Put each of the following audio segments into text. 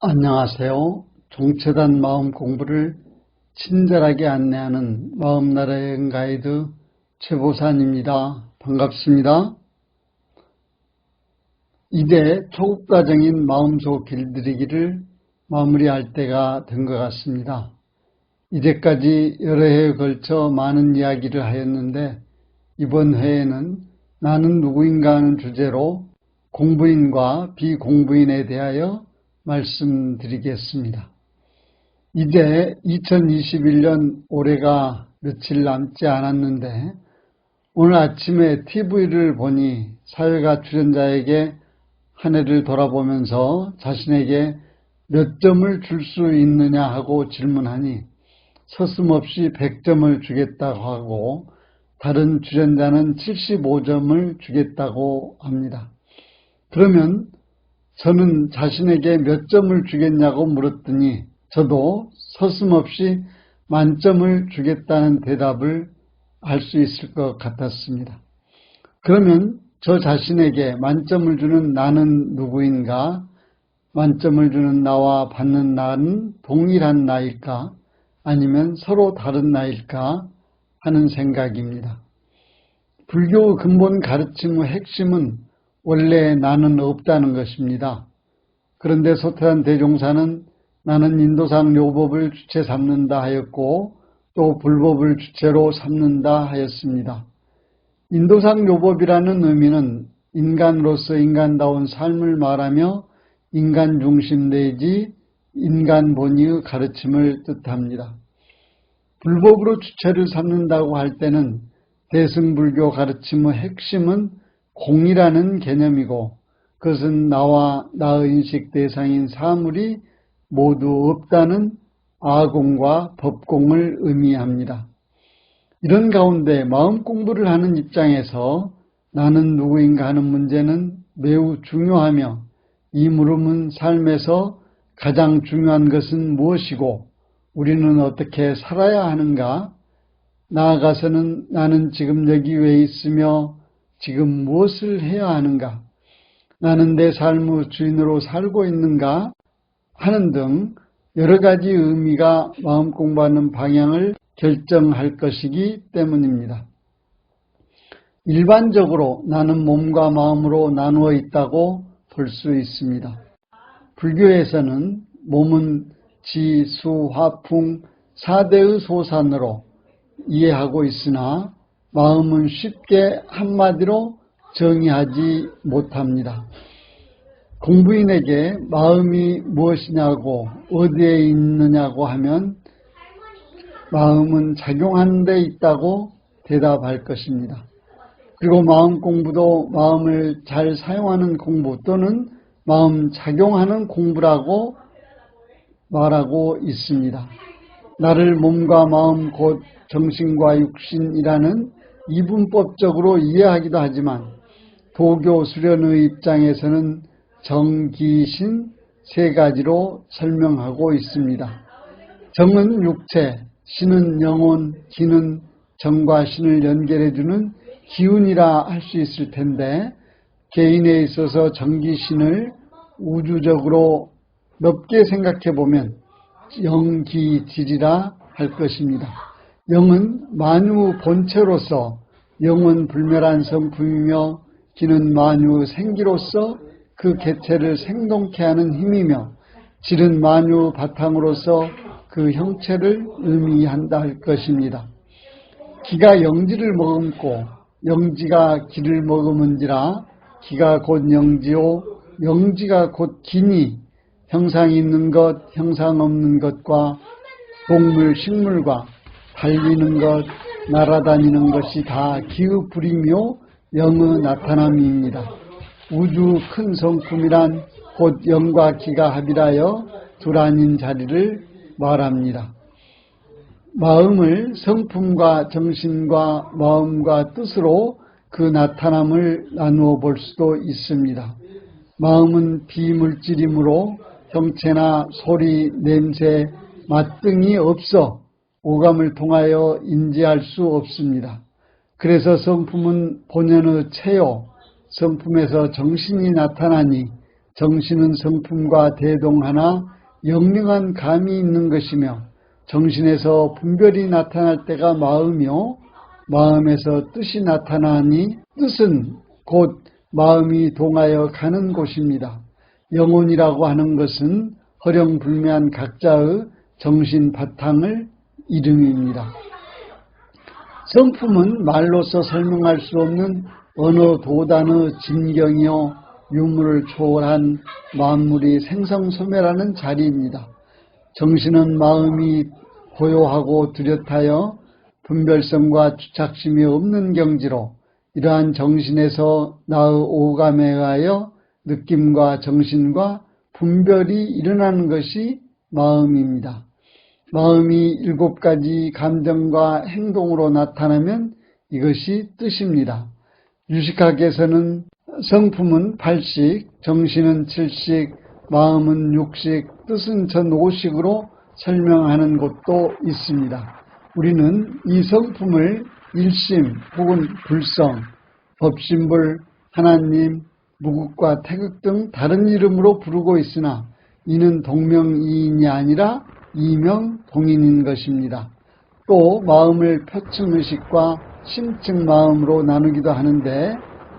안녕하세요. 종체단 마음 공부를 친절하게 안내하는 마음나라 여행 가이드 최보산입니다. 반갑습니다. 이제 초급 과정인 마음속 길들이기를 마무리할 때가 된 것 같습니다. 이제까지 여러 해에 걸쳐 많은 이야기를 하였는데 이번 회에는 나는 누구인가 하는 주제로 공부인과 비공부인에 대하여 말씀드리겠습니다. 이제 2021년 올해가 며칠 남지 않았는데 오늘 아침에 TV를 보니 사회가 출연자에게 한 해를 돌아보면서 자신에게 몇 점을 줄 수 있느냐 하고 질문하니 서슴없이 100점을 주겠다고 하고 다른 출연자는 75점을 주겠다고 합니다. 그러면 저는 자신에게 몇 점을 주겠냐고 물었더니 저도 서슴없이 만점을 주겠다는 대답을 할 수 있을 것 같았습니다. 그러면 저 자신에게 만점을 주는 나는 누구인가? 만점을 주는 나와 받는 나는 동일한 나일까? 아니면 서로 다른 나일까? 하는 생각입니다. 불교 근본 가르침의 핵심은 원래 나는 없다는 것입니다. 그런데 소태한 대종사는 나는 인도상 묘법을 주체 삼는다 하였고 또 불법을 주체로 삼는다 하였습니다. 인도상 묘법이라는 의미는 인간으로서 인간다운 삶을 말하며 인간 중심 내지 인간 본의의 가르침을 뜻합니다. 불법으로 주체를 삼는다고 할 때는 대승불교 가르침의 핵심은 공이라는 개념이고 그것은 나와 나의 인식 대상인 사물이 모두 없다는 아공과 법공을 의미합니다. 이런 가운데 마음 공부를 하는 입장에서 나는 누구인가 하는 문제는 매우 중요하며 이 물음은 삶에서 가장 중요한 것은 무엇이고 우리는 어떻게 살아야 하는가? 나아가서는 나는 지금 여기 왜 있으며 지금 무엇을 해야 하는가? 나는 내 삶의 주인으로 살고 있는가? 하는 등 여러 가지 의미가 마음 공부하는 방향을 결정할 것이기 때문입니다. 일반적으로 나는 몸과 마음으로 나누어 있다고 볼 수 있습니다. 불교에서는 몸은 지, 수, 화, 풍 4대의 소산으로 이해하고 있으나 마음은 쉽게 한마디로 정의하지 못합니다. 공부인에게 마음이 무엇이냐고 어디에 있느냐고 하면 마음은 작용하는 데 있다고 대답할 것입니다. 그리고 마음 공부도 마음을 잘 사용하는 공부 또는 마음 작용하는 공부라고 말하고 있습니다. 나를 몸과 마음 곧 정신과 육신이라는 이분법적으로 이해하기도 하지만 도교 수련의 입장에서는 정기신 세 가지로 설명하고 있습니다. 정은 육체, 신은 영혼, 기는 정과 신을 연결해주는 기운이라 할 수 있을 텐데 개인에 있어서 정기신을 우주적으로 넓게 생각해 보면 영기질이라 할 것입니다. 영은 만유 본체로서 영은 불멸한 성품이며 기는 만유 생기로서 그 개체를 생동케 하는 힘이며 질은 만유 바탕으로서 그 형체를 의미한다 할 것입니다. 기가 영지를 머금고 영지가 기를 머금은지라 기가 곧 영지요 영지가 곧 기니 형상 있는 것, 형상 없는 것과 동물, 식물과 달리는 것, 날아다니는 것이 다 기의 불이며 영의 나타남입니다. 우주 큰 성품이란 곧 영과 기가 합일하여 둘 아닌 자리를 말합니다. 마음을 성품과 정신과 마음과 뜻으로 그 나타남을 나누어 볼 수도 있습니다. 마음은 비물질이므로 형체나 소리, 냄새, 맛 등이 없어 오감을 통하여 인지할 수 없습니다. 그래서 성품은 본연의 체요, 성품에서 정신이 나타나니 정신은 성품과 대동하나 영령한 감이 있는 것이며 정신에서 분별이 나타날 때가 마음이요 마음에서 뜻이 나타나니 뜻은 곧 마음이 동하여 가는 곳입니다. 영혼이라고 하는 것은 허령불매한 각자의 정신 바탕을 이름입니다. 성품은 말로서 설명할 수 없는 언어 도단의 진경이요 유물을 초월한 만물이 생성소멸하는 자리입니다. 정신은 마음이 고요하고 뚜렷하여 분별성과 주착심이 없는 경지로 이러한 정신에서 나의 오감에 의하여 느낌과 정신과 분별이 일어나는 것이 마음입니다. 마음이 7가지 감정과 행동으로 나타나면 이것이 뜻입니다. 유식학에서는 성품은 8식, 정신은 7식, 마음은 6식, 뜻은 전 5식으로 설명하는 곳도 있습니다. 우리는 이 성품을 일심 혹은 불성, 법신불, 하나님, 무국과 태극 등 다른 이름으로 부르고 있으나 이는 동명이인이 아니라 이명동인인 것입니다. 또 마음을 표층의식과 심층마음으로 나누기도 하는데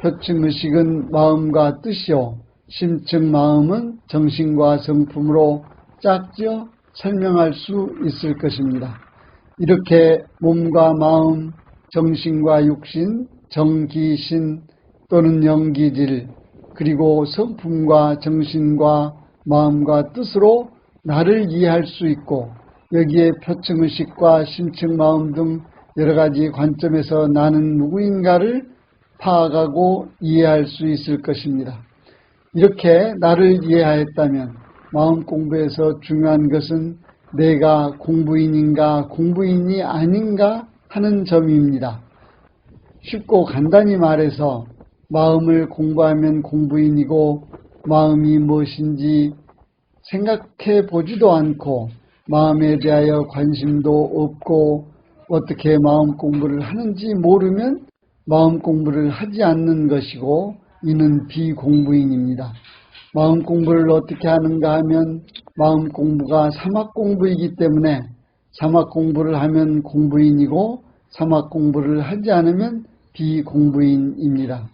표층의식은 마음과 뜻이요 심층마음은 정신과 성품으로 짝지어 설명할 수 있을 것입니다. 이렇게 몸과 마음, 정신과 육신, 정기신 또는 영기질 그리고 성품과 정신과 마음과 뜻으로 나를 이해할 수 있고 여기에 표층의식과 심층마음 등 여러가지 관점에서 나는 누구인가를 파악하고 이해할 수 있을 것입니다. 이렇게 나를 이해하였다면 마음 공부에서 중요한 것은 내가 공부인인가 공부인이 아닌가 하는 점입니다. 쉽고 간단히 말해서 마음을 공부하면 공부인이고 마음이 무엇인지 생각해 보지도 않고 마음에 대하여 관심도 없고 어떻게 마음 공부를 하는지 모르면 마음 공부를 하지 않는 것이고 이는 비공부인입니다. 마음 공부를 어떻게 하는가 하면 마음 공부가 사막 공부이기 때문에 사막 공부를 하면 공부인이고 사막 공부를 하지 않으면 비공부인입니다.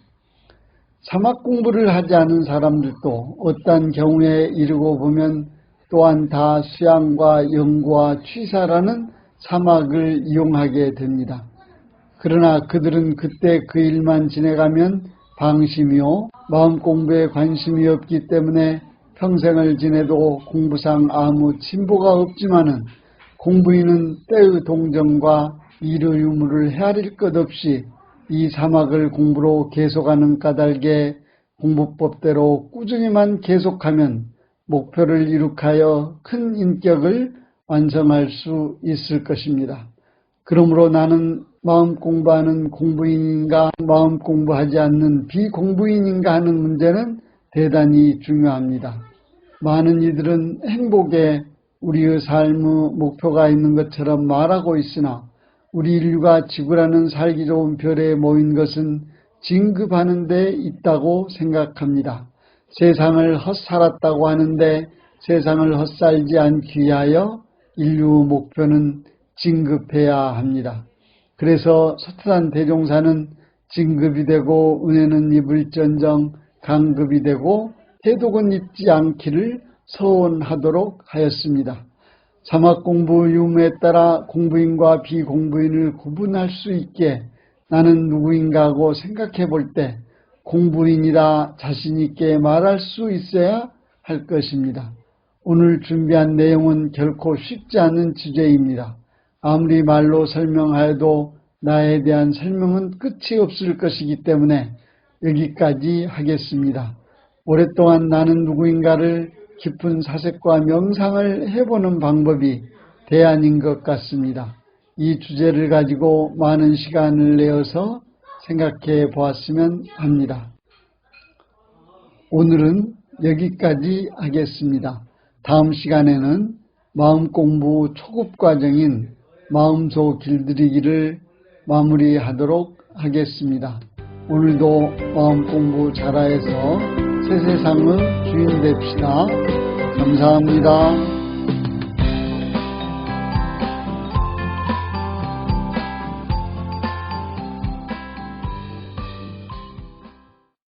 사막 공부를 하지 않은 사람들도 어떤 경우에 이르고 보면 또한 다 수양과 연구와 취사라는 사막을 이용하게 됩니다. 그러나 그들은 그때 그 일만 지내가면 방심이요 마음 공부에 관심이 없기 때문에 평생을 지내도 공부상 아무 진보가 없지만은 공부인은 때의 동정과 일의 유무를 헤아릴 것 없이 이 사막을 공부로 계속하는 까닭에 공부법대로 꾸준히만 계속하면 목표를 이룩하여 큰 인격을 완성할 수 있을 것입니다. 그러므로 나는 마음 공부하는 공부인인가 마음 공부하지 않는 비공부인인가 하는 문제는 대단히 중요합니다. 많은 이들은 행복에 우리의 삶의 목표가 있는 것처럼 말하고 있으나 우리 인류가 지구라는 살기 좋은 별에 모인 것은 진급하는 데 있다고 생각합니다. 세상을 헛살았다고 하는데 세상을 헛살지 않기 위하여 인류 목표는 진급해야 합니다. 그래서 서투단 대종사는 진급이 되고 은혜는 입을전정 강급이 되고 해독은 잊지 않기를 서원하도록 하였습니다. 사막 공부 유무에 따라 공부인과 비공부인을 구분할 수 있게 나는 누구인가 하고 생각해 볼 때 공부인이라 자신 있게 말할 수 있어야 할 것입니다. 오늘 준비한 내용은 결코 쉽지 않은 주제입니다. 아무리 말로 설명하여도 나에 대한 설명은 끝이 없을 것이기 때문에 여기까지 하겠습니다. 오랫동안 나는 누구인가를 깊은 사색과 명상을 해보는 방법이 대안인 것 같습니다. 이 주제를 가지고 많은 시간을 내어서 생각해 보았으면 합니다. 오늘은 여기까지 하겠습니다. 다음 시간에는 마음 공부 초급 과정인 마음소 길들이기를 마무리하도록 하겠습니다. 오늘도 마음 공부 잘하여서 새 세상의 주인 됩시다. 감사합니다.